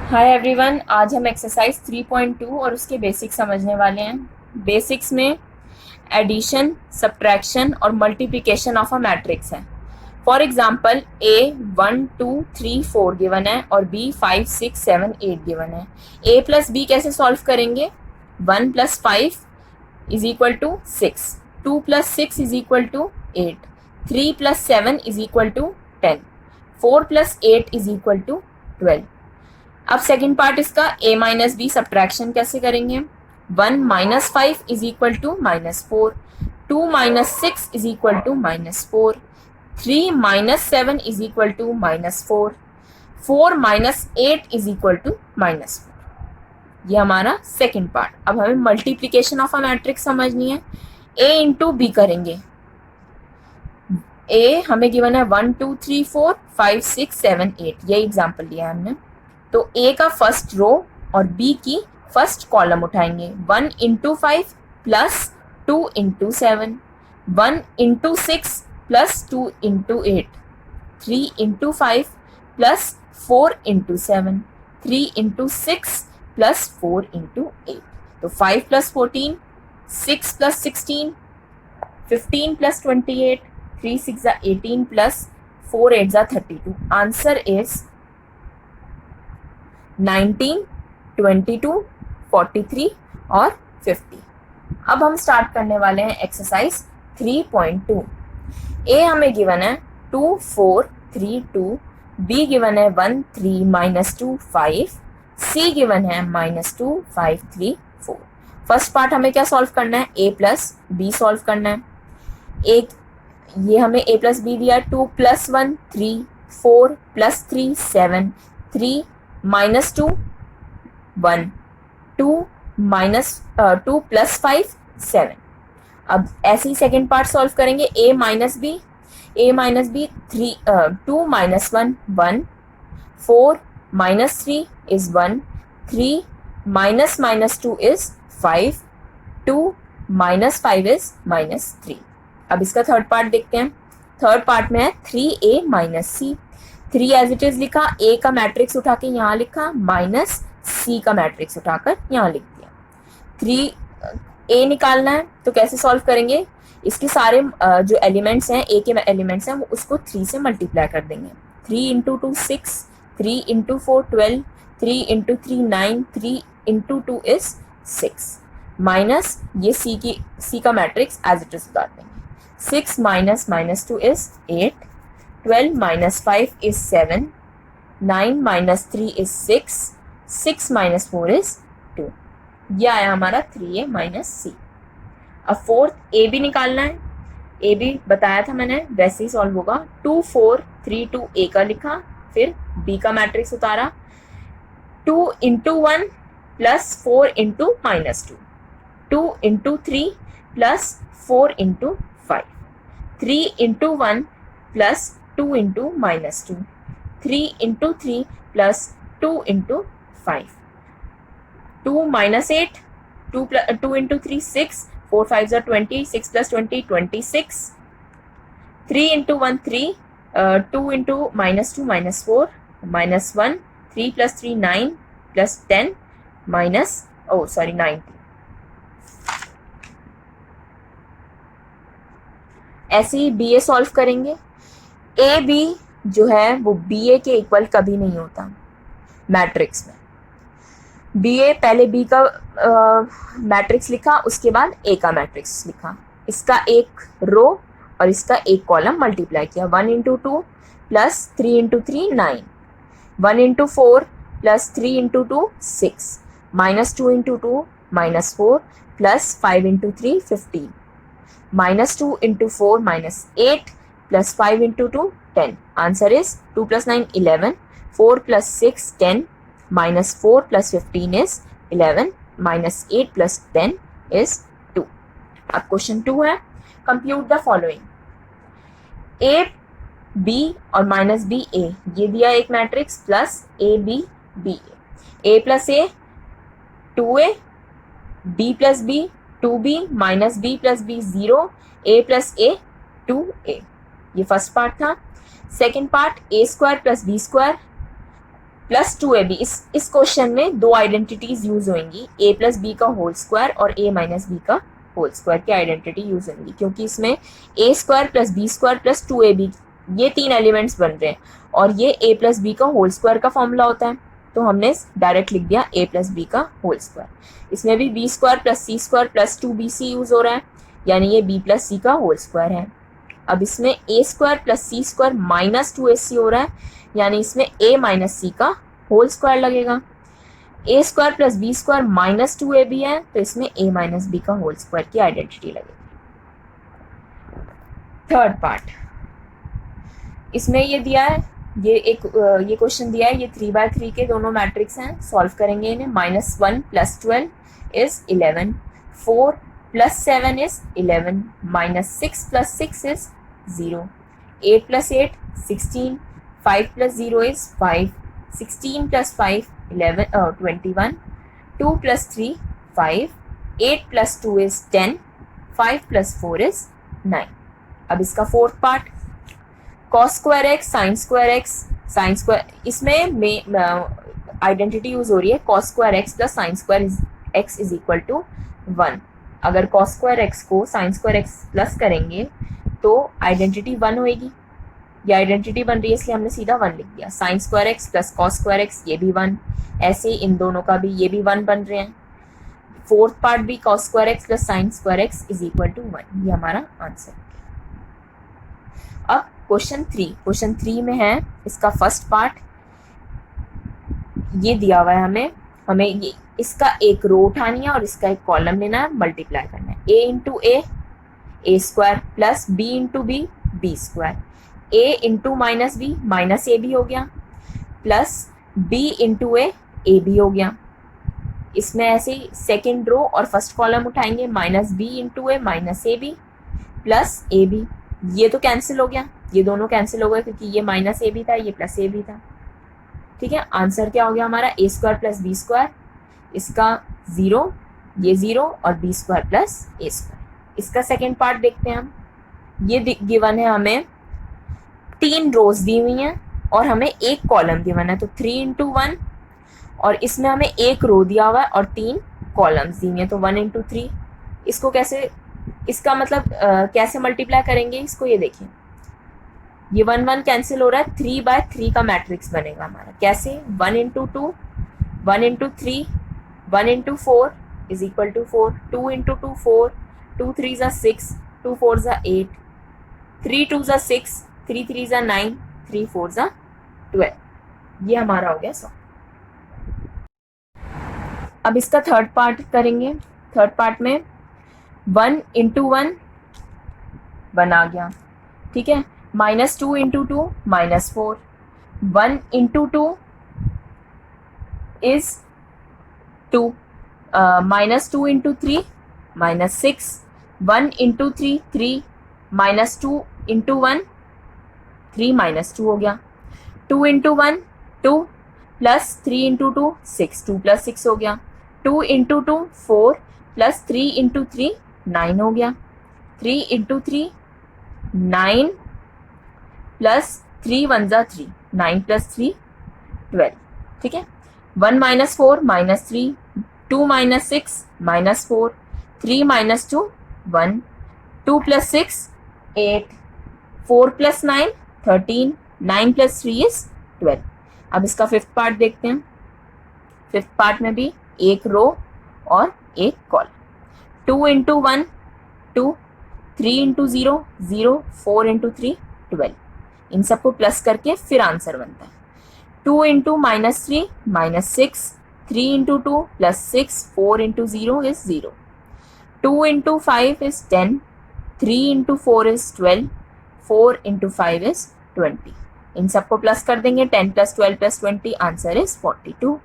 Hi everyone, आज हम exercise 3.2 और उसके बेसिक्स समझने वाले हैं। बेसिक्स में एडिशन, सब्ट्रैक्शन और मल्टीप्लिकेशन ऑफ अ मैट्रिक्स है। फॉर एग्जांपल ए 1 2 3 4 गिवन है और बी 5 6 7 8 गिवन है। ए प्लस बी कैसे सॉल्व करेंगे? 1 plus 5 is equal to 6, 2 plus 6 is equal to 8, 3 plus 7 is equal to 10, 4 plus 8 is equal to 12। अब second part इसका a minus B subtraction कैसे करेंगे? 1 minus 5 is equal to -4, 2 minus 6 is equal to -4, 3 minus 7 is equal to -4, 4 minus 8 is equal to -4। ये हमारा second part. अब हमें multiplication of a matrix समझनी है। a इंटू बी करेंगे। a हमें गिवन है 1 2 3 4 5 6 7 8, ये एग्जाम्पल लिया है हमने। तो A का फर्स्ट रो और B की फर्स्ट कॉलम उठाएंगे। 1 into 5 plus 2 into 7, 1 into 6 plus 2 into 8, 3 into 5 plus 4 into 7, 3 into 6 plus 4 into 8। तो 5 plus 14, 6 plus 16, 15 plus 28, 3 6 18 plus 4 8 32। Answer is 19, 22, 43 और 50। अब हम स्टार्ट करने वाले हैं एक्सरसाइज 3.2। ए हमें गिवन है 2 4 3 2, बी गिवन है 1 3 -2 5, सी गिवन है -2 5 3 4। फर्स्ट पार्ट हमें क्या सॉल्व करना है? ए प्लस बी सॉल्व करना है। एक ये हमें a प्लस बी दिया, 2 प्लस 1 3, 4 प्लस 3 7, 3 -2 1, 2 2 प्लस 5 7। अब ऐसे ही सेकेंड पार्ट सॉल्व करेंगे। a minus B 3 2 -1 1, 4 -3 is 1, 3 -2 is 5, 2 -5 is -3। अब इसका थर्ड पार्ट देखते हैं। थर्ड पार्ट में है 3a minus C. 3 as it is लिखा, a का मैट्रिक्स उठा के यहाँ लिखा, माइनस c का मैट्रिक्स उठाकर यहाँ लिख दिया। 3a निकालना है तो कैसे सॉल्व करेंगे? इसके सारे जो एलिमेंट्स हैं, a के एलिमेंट्स हैं, वो उसको 3 से मल्टीप्लाई कर देंगे। 3 into 2 6, 3 into 4 12, 3 into 3 9, 3 into 2 is 6, minus ये c का मैट्रिक्स एज इट इज उतार देंगे। 6 minus -2 is 8, 12 minus 5 is 7, 9 minus 3 is 6, 6 minus 4 is 2। यह आया हमारा 3a माइनस सी। अब फोर्थ ए बी निकालना है। ए बी बताया था मैंने, वैसे ही सॉल्व होगा। 2 4 3 2 ए का लिखा, फिर बी का मैट्रिक्स उतारा। 2 into 1 plus 4 into -2, 2 into 3 plus 4 into 5, 3 into 1 plus 2 into -2, 3 into 3 plus 2 into 5, 2 minus 8, 2 into 3 6, 4 5 20, 6 plus 20 26, 3 into 1 3, 2 into -2 -4, -1, 3 plus 3 9 plus 10 90। ऐसे ही बी ए सॉल्व करेंगे। ए बी जो है वो बी ए के इक्वल कभी नहीं होता मैट्रिक्स में। बी ए पहले बी का मैट्रिक्स लिखा, उसके बाद ए का मैट्रिक्स लिखा, इसका एक रो और इसका एक कॉलम मल्टीप्लाई किया। 1 into 2 plus 3 into 3 9, 1 into 4 plus 3 into 2 6, -2 into 2 -4 plus 5 into 3 15, -2 into 4 -8 plus 5 into 2 10। Answer is 2 plus 9 11, 4 plus 6 10, -4 plus 15 is 11, -8 plus 10 is 2। अब क्वेश्चन 2 है, compute the following. A B और माइनस बी ए, ये दिया एक matrix, plus A B B A plus A 2a, b plus B 2b, minus B plus B 0, a plus A 2a। ये first part था। Second part a² plus b², plus 2ab, इस question में दो identities use होंगी, a plus B का whole square और a minus B का whole square की आइडेंटिटी यूज होंगी, क्योंकि इसमें a square plus B square plus 2ab ये तीन एलिमेंट्स बन रहे हैं और ये a प्लस बी का होल स्क्वायर का फॉर्मूला होता है, तो हमने डायरेक्ट लिख दिया a प्लस बी का होल स्क्वायर। इसमें भी B square plus C square plus 2bc use हो रहा है, यानी ये b प्लस सी का होल स्क्वायर है। अब इसमें a square plus C square minus 2ac हो रहा है, यानी इसमें a माइनस सी का होल स्क्वायर लगेगा। a square plus B square minus 2ab है, तो इसमें a माइनस बी का होल स्क्वायर की आइडेंटिटी लगेगी। थर्ड पार्ट, इसमें ये दिया है, ये क्वेश्चन दिया है, ये 3/3 के दोनों मैट्रिक्स हैं, सॉल्व करेंगे इन्हें। -1 + 12 is 11, 4 + 7 is 11, -6 + 6 is 0, 8 + 8 16, 5 + 0 is 5, 16 + 5 21, 2 + 3 5, 8 + 2 is 10, 5 + 4 is 9। अब इसका fourth part, cos square X sine square X, sine square, इसमें आइडेंटिटी यूज हो रही है cos square X plus sine square X is equal to 1। अगर cos स्क्वायर एक्स को sine square X plus करेंगे तो आइडेंटिटी 1 होएगी, ये आइडेंटिटी बन रही है इसलिए हमने सीधा 1 लिख दिया। Sign square X plus cos square x ये भी 1, ऐसे इन दोनों का भी ये भी 1 बन रहे हैं। फोर्थ पार्ट भी cos square X plus sine square X is equal to 1, ये हमारा आंसर है। अब क्वेश्चन 3 में है इसका फर्स्ट पार्ट, ये दिया हुआ है हमें ये इसका एक रो उठानी है और इसका एक कॉलम लेना है, मल्टीप्लाई करना है। a into A square plus B into B square, a into minus A B हो गया, plus b into A B हो गया। इसमें ऐसे ही सेकेंड रो और फर्स्ट कॉलम उठाएंगे, -b into A minus A B plus A B, ये तो कैंसिल हो गया, ये दोनों कैंसिल हो गए क्योंकि ये माइनस ए बी था, ये प्लस ए बी था। ठीक है, आंसर क्या हो गया हमारा, a square plus B square, इसका 0, ये 0 और B square plus A square. इसका सेकेंड पार्ट देखते हैं हम, ये गिवन है हमें 3 रोज दी हुई हैं और हमें एक कॉलम गिवन है, तो 3 इंटू 1, और इसमें हमें एक रो दिया हुआ है और 3 कॉलम्स दी हुई हैं, तो 1 इंटू 3। इसको कैसे, इसका मतलब कैसे मल्टीप्लाई करेंगे इसको, ये देखिए, ये 1 1 कैंसिल हो रहा है, 3/3 का मैट्रिक्स बनेगा हमारा। कैसे, 1 into 2, 1 into 3, 1 into 4 is equal to 4, 2 into 2 4, 2 3 ज़ा 6, 2 4 ज़ा 8, 3 2 ज़ा 6, 3 3 ज़ा 9, 3 4 ज़ा 12। ये हमारा हो गया 100। अब इसका थर्ड पार्ट करेंगे। थर्ड पार्ट में 1 इंटू 1 1 आ गया, ठीक है, -2 into 2 -4, 1 into 2 is 2, -2 into 3 -6, 1 into 3 3, -2 into 1 3 -2 हो गया, 2 इंटू 1 2 प्लस 3 इंटू 2 6, 2 + 6 हो गया, 2 इंटू 2 4 प्लस 3 इंटू 3 9 हो गया, 3 इंटू 3 9 प्लस 3 1 ज़ा 3, 9 + 3 12। ठीक है, 1 - 4 -3, 2 - 6 -4, 3 - 2 1, 2 + 6 8, 4 + 9 13, 9 + 3 इज 12। अब इसका फिफ्थ पार्ट देखते हैं। फिफ्थ पार्ट में भी एक रो और एक कॉलम, 2 इंटू 1 2, 3 इंटू 0 0, 4 इंटू 3 12। इन सबको प्लस करके फिर आंसर बनता है 2 into -3 -6, 3 into 2 + 6, 4 into 0 is 0, 2 into 5 is 10, 3 into 4 is 12, 4 into 5 is 20। इन सबको प्लस कर देंगे, 10 + 12 + 20, answer is 42।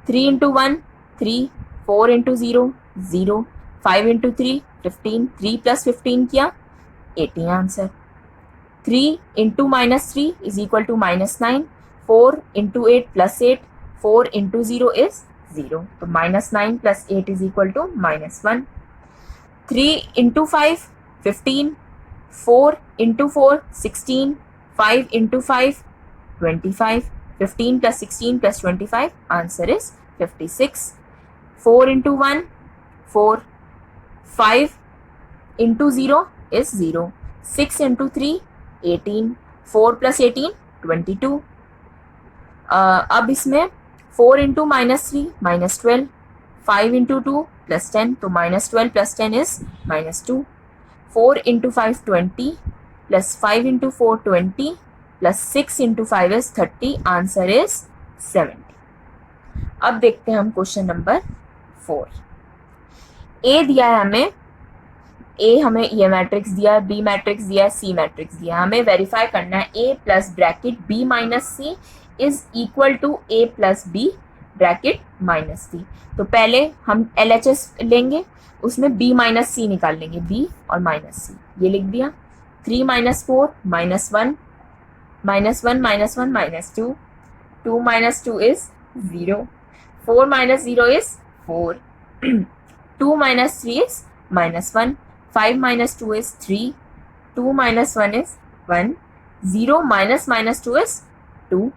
3 into 1 3, 4 into 0 0, 5 into 3 15, 3 + 15 किया 18 answer. 3 into -3 is equal to -9, 4 into 8 + 8, 4 into 0 is 0, तो -9 + 8 is equal to -1। 3 into 5 15, 4 into 4 16, 5 into 5 25, 15 plus 16 plus 25, answer is 56. 4 into 1, 4. 5 into 0 is 0. 6 into 3, 18. 4 plus 18, 22. अब इसमें 4 into -3, -12. 5 into 2 plus 10, तो -12 plus 10 is -2. 4 into 5, 20. Plus 5 into 4, 20. Plus 6 into 5 is 30. Answer is 70. अब देखते हैं हम question number 4. ए दिया है हमें, ए हमें ये मैट्रिक्स दिया है, बी मैट्रिक्स दिया है, सी मैट्रिक्स दिया है. हमें वेरीफाई करना है A plus bracket B minus C is equal to A plus B bracket minus C. तो पहले हम LHS लेंगे, उसमें बी माइनस सी निकाल लेंगे, बी और माइनस सी. ये लिख दिया. 3 minus 4 minus 1 minus 1 minus 1 minus 2. 2 minus 2 is 0. 4 minus 0 is 4. 2 minus 3 is minus 1. 5 minus 2 is 3. 2 minus 1 is 1. 0 minus minus 2 is 2.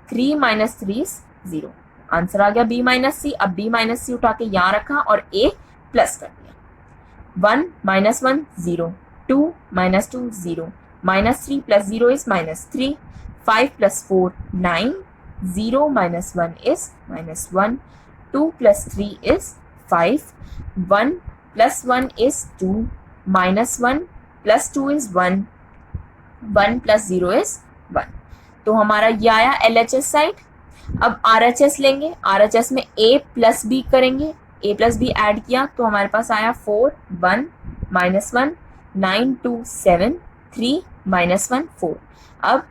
3 minus 3 is 0. Answer आ गया बी माइनस सी. अब बी माइनस सी उठा के यहाँ रखा और ए प्लस कर दिया. 1 minus 1 0. 2 minus 2 0. Minus 3 plus 0 is minus 3. 5 plus 4 9. 0 minus 1 is minus 1. 2 plus 3 is 5. 1 plus 1 is 2. Minus 1 plus 2 is 1. 1 plus 0 is 1. तो हमारा ये आया LHS साइड. अब RHS लेंगे. RHS में A प्लस B करेंगे. A प्लस B ऐड किया तो हमारे पास आया 4 1 minus 1 9 2 7 3 minus 1 4. अब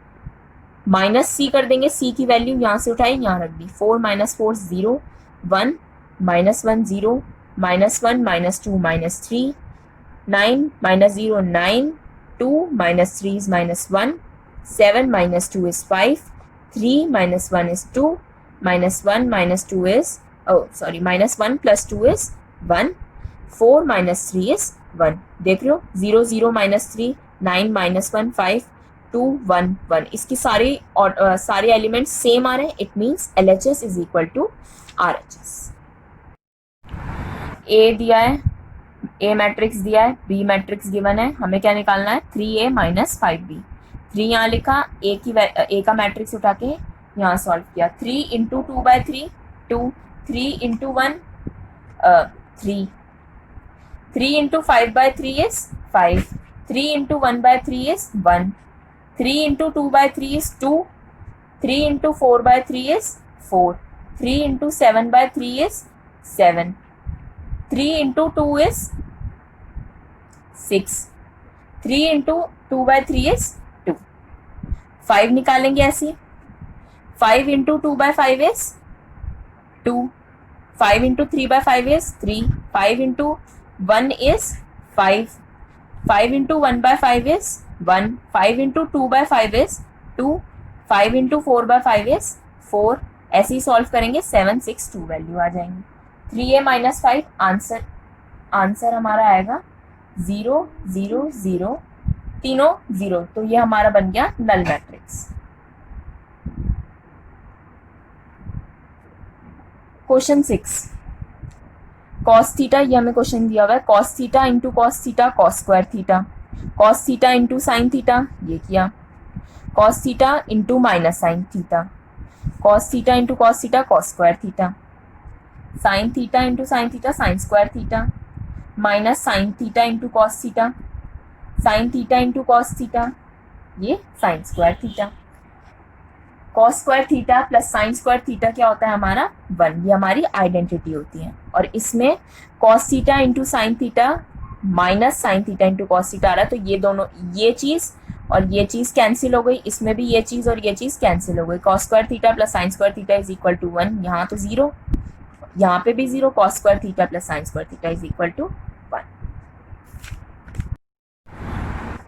माइनस सी कर देंगे. सी की वैल्यू यहाँ से उठाई, यहाँ रख दी. 4 minus 4 0. 1 minus 1 0. minus 1 minus 2 minus 3. 9 minus 0 9. 2 minus 3 is minus 1. 7 minus 2 is 5. 3 minus 1 is 2. minus 1 minus 2 is minus 1 plus 2 is 1. 4 minus 3 is 1. देख रहे हो 0 0 minus 3 9 minus 1 5 2 1 1. इसकी सारे एलिमेंट्स सेम आ रहे हैं. It means LHS is equal to RHS. A दिया है, ए मैट्रिक्स दिया है, बी मैट्रिक्स गिवन है. हमें क्या निकालना है 3A minus 5B. 3 यहाँ लिखा, ए का मैट्रिक्स उठा के यहाँ सॉल्व किया. 3 into 2 by 3 2. 3 into 1 3. 3 into 5 by 3 is 5. 3 into 1 by 3 is 1. 3 into 2 by 3 is 2. 3 into 4 by 3 is 4. 3 into 7 by 3 is 7. 3 into 2 is 6. 3 into 2 by 3 is 2. 5 निकालेंगे ऐसे. 5 into 2 by 5 is 2. 5 into 3 by 5 is 3. 5 into 1 is 5. 5 into 1 by 5 is 1. 5 into 2 by 5 is 2. 5 into 4 by 5 is 4. ऐसे ही solve करेंगे. 7 6 2 value आ जाएंगी. 3A minus 5 answer हमारा आएगा 0 0 0. तीनों 0. तो ये हमारा बन गया null matrix. Question 6. Cos theta, ये हमें क्वेश्चन दिया हुआ है. Cos theta into cos theta cos square theta. Cos theta into sine theta, ये किया. Cos theta into minus sine theta. Cos theta into cos theta cos square theta. Sine theta into sine theta sine square theta. Minus sine theta into cos theta. Sine theta into cos theta, ये sine square theta. Cos square theta plus sine square theta क्या होता है हमारा 1. ये हमारी identity होती है. और इसमें cos theta into sine theta minus sine theta into cos theta आ रहा है. तो ये दोनों, ये चीज़ और ये चीज़ कैंसिल हो गई. इसमें भी ये चीज़ और ये चीज़ कैंसिल हो गई. Cos square theta plus sine square theta is equal to 1. यहाँ तो 0, यहाँ पे भी 0. Cos square theta plus sine square theta is equal to 1.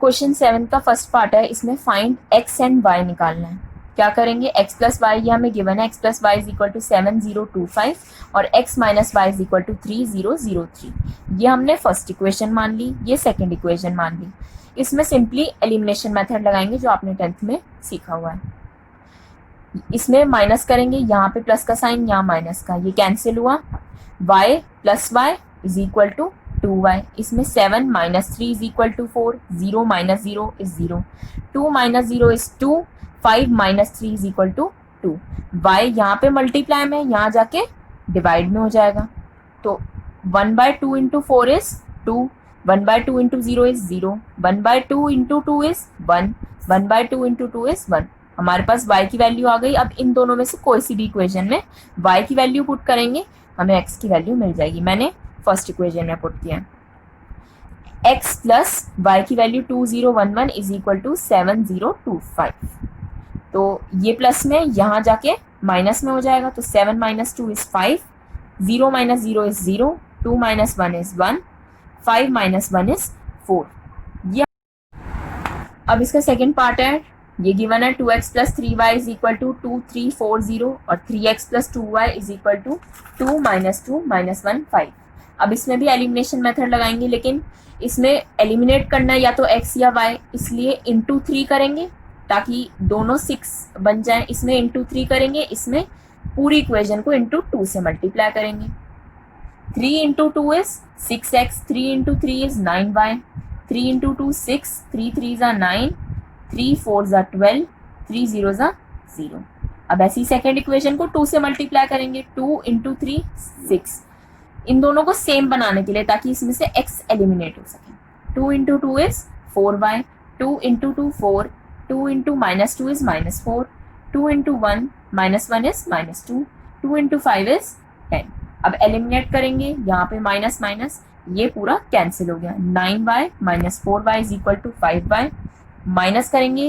Question 7 का फर्स्ट पार्ट है. इसमें फाइंड x एंड y निकालना है. क्या करेंगे, x प्लस वाई ये हमें गिवन है. x plus Y is equal to 7025 और x minus Y is equal to 3003. ये हमने फर्स्ट इक्वेशन मान ली, ये सेकंड इक्वेशन मान ली. इसमें सिंपली एलिमिनेशन मेथड लगाएंगे जो आपने 10th में सीखा हुआ है. इसमें माइनस करेंगे, यहाँ पे प्लस का साइन, यहाँ माइनस का, ये कैंसिल हुआ। y plus Y is equal to 2y। इसमें 7 minus 3 is equal to 4, 0 minus 0 is 0, 2 minus 0 is 2, 5 minus 3 is equal to 2। y यहाँ पे मल्टीप्लाई में, यहाँ जाके डिवाइड में हो जाएगा। तो 1/2 into 4 is 2, 1/2 into 0 is 0, 1/2 into 2 is 1, 1/2 into 2 is 1। हमारे पास y की वैल्यू आ गई। अब इन दोनों में से कोई सी भी इक्वेशन में y की वैल्यू पुट करेंगे, हमें x की वैल्यू मिल जाएगी। मैंने फर्स्ट इक्वेशन में पुट किया, x प्लस y की वैल्यू 2011 इज इक्वल टू 7025। तो ये प्लस में यहाँ जाके माइनस में हो जाएगा। तो 7 minus 2 is 5, 0 minus 0 is 0, 2 minus 1 is 1, 5 minus 1 is 4। ये अब इसका सेकेंड पार्ट है, ये गिवन है 2x plus 3y is equal to 2340 और 3x plus 2y is equal to 2 minus 2 minus 1 5। अब इसमें भी एलिमिनेशन मेथड लगाएंगे, लेकिन इसमें एलिमिनेट करना है या तो x या y, इसलिए इंटू 3 करेंगे ताकि दोनों 6 बन जाए। इसमें इंटू 3 करेंगे, इसमें पूरी इक्वेशन को इंटू 2 से मल्टीप्लाई करेंगे। 3 into 2 is 6x, 3 into 3 is 9y, 3 into 2 6, 3 3 ज़ा 9, 3 4 ज़ा 12, 3 0 ज़ा 0। अब ऐसी सेकेंड इक्वेशन को 2 से मल्टीप्लाई करेंगे, 2 इंटू 3 6। इन दोनों को सेम बनाने के लिए, ताकि इसमें से x एलिमिनेट हो सके। 2 into 2 is 4y, 2 into 2 4, 2 into minus 2 is minus 4, 2 into 1 minus 1 is minus 2, 2 into 5 is 10। अब एलिमिनेट करेंगे, यहाँ पे माइनस माइनस, ये पूरा कैंसिल हो गया। 9y minus 4y is equal to 5y। Minus करेंगे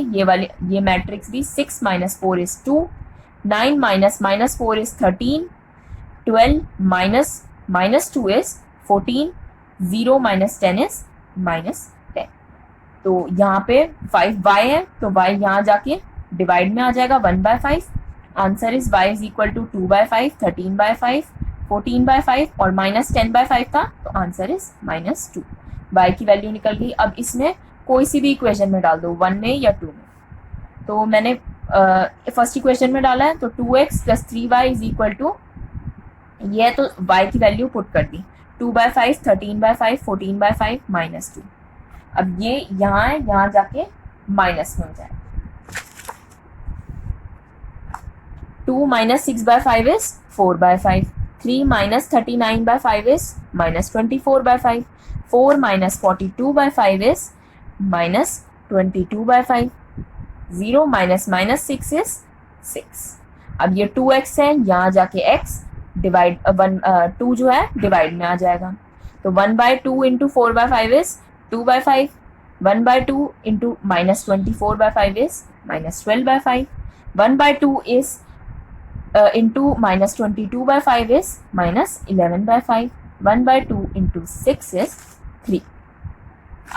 ये मैट्रिक्स भी, 6 minus 4 is 2, 9 minus minus 4 is 13, 12 minus minus 2 is 14, 0 minus 10 is minus 10। तो यहाँ पे 5y है, तो y यहाँ जाके डिवाइड में आ जाएगा 1/5। Answer is y is equal to 2/5, 13/5, 14/5 और माइनस 10/5 था, तो आंसर इज माइनस 2। y की वैल्यू निकल गई। अब इसमें कोई सी भी इक्वेशन में डाल दो, 1 में या 2 में। तो मैंने फर्स्ट इक्वेशन में डाला है, तो 2x plus 3y is equal to, ये तो y की वैल्यू पुट कर दी, 2/5, 13/5, 14/5 माइनस 2। अब ये यहाँ है, यहाँ जाके माइनस में हो जाएगा। 2 minus 6/5 is 4/5, 3 minus 39/5 is minus 24/5, 4 minus 42/5 is minus 22/5, 0 minus minus 6 is 6। अब ये 2x है, यहाँ जाके x डिवाइड 2 जो है डिवाइड में आ जाएगा। तो 1/2 into 4/5 is 2/5, 1/2 into minus 24/5 is minus 12/5, 1/2 is into minus 22/5 is minus 11/5, 1/2 into 6 is 3।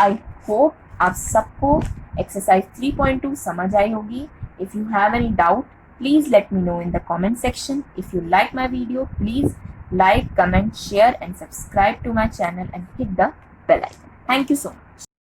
I hope आप सबको एक्सरसाइज 3.2 समझ आई होगी। If you have any doubt, please let me know in the comment section. If you like my video, please like, comment, share and subscribe to my channel and hit the bell icon. Thank you so much.